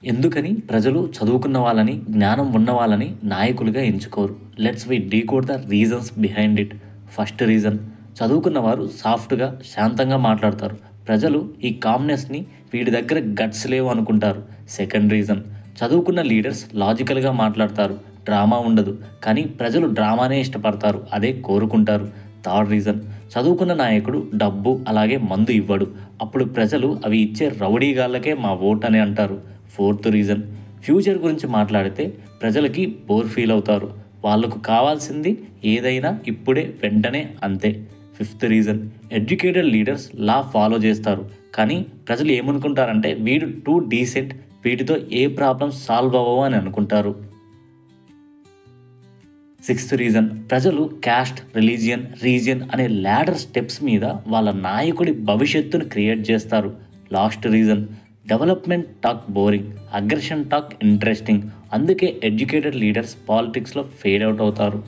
ఎందుకని ప్రజలు చదువుకున్న వాళ్ళని, జ్ఞానం ఉన్న వాళ్ళని నాయకులుగా ఎంచుకోరు? Let's we decode the reasons behind it. First reason, చదువుకున్న వారు సాఫ్ట్‌గా, శాంతంగా మాట్లాడతారు. ప్రజలు ఈ కామ్‌నెస్‌ని వీడి దగ్గర గట్స్ లేవు అనుకుంటారు. సెకండ్ రీజన్, చదువుకున్న లీడర్స్ లాజికల్‌గా మాట్లాడతారు. డ్రామా ఉండదు. కానీ ప్రజలు డ్రామానే ఇష్టపడతారు. అదే కోరుకుంటారు. థర్డ్ రీజన్, చదువుకున్న నాయకుడు డబ్బు అలాగే మందు ఇవ్వడు. అప్పుడు ప్రజలు అవి ఇచ్చే రౌడీగాళ్ళకే మా ఓట్ అని అంటారు. ఫోర్త్ రీజన్, ఫ్యూచర్ గురించి మాట్లాడితే ప్రజలకి బోర్ ఫీల్ అవుతారు. వాళ్ళకు కావాల్సింది ఏదైనా ఇప్పుడే వెంటనే అంతే. Fifth reason, educated leaders law follow చేస్తారు. కానీ ప్రజలు ఏమనుకుంటారంటే వీడు టూ డీసెంట్, వీటితో ఏ ప్రాబ్లమ్స్ సాల్వ్ అవ్వవు అని అనుకుంటారు. సిక్స్త్ రీజన్, ప్రజలు క్యాస్ట్, రిలీజియన్, రీజియన్ అనే ల్యాడర్ స్టెప్స్ మీద వాళ్ళ నాయకుడి భవిష్యత్తును క్రియేట్ చేస్తారు. Last reason, development talk boring, aggression talk interesting. అందుకే ఎడ్యుకేటెడ్ లీడర్స్ పాలిటిక్స్లో ఫేడ్ అవుట్ అవుతారు.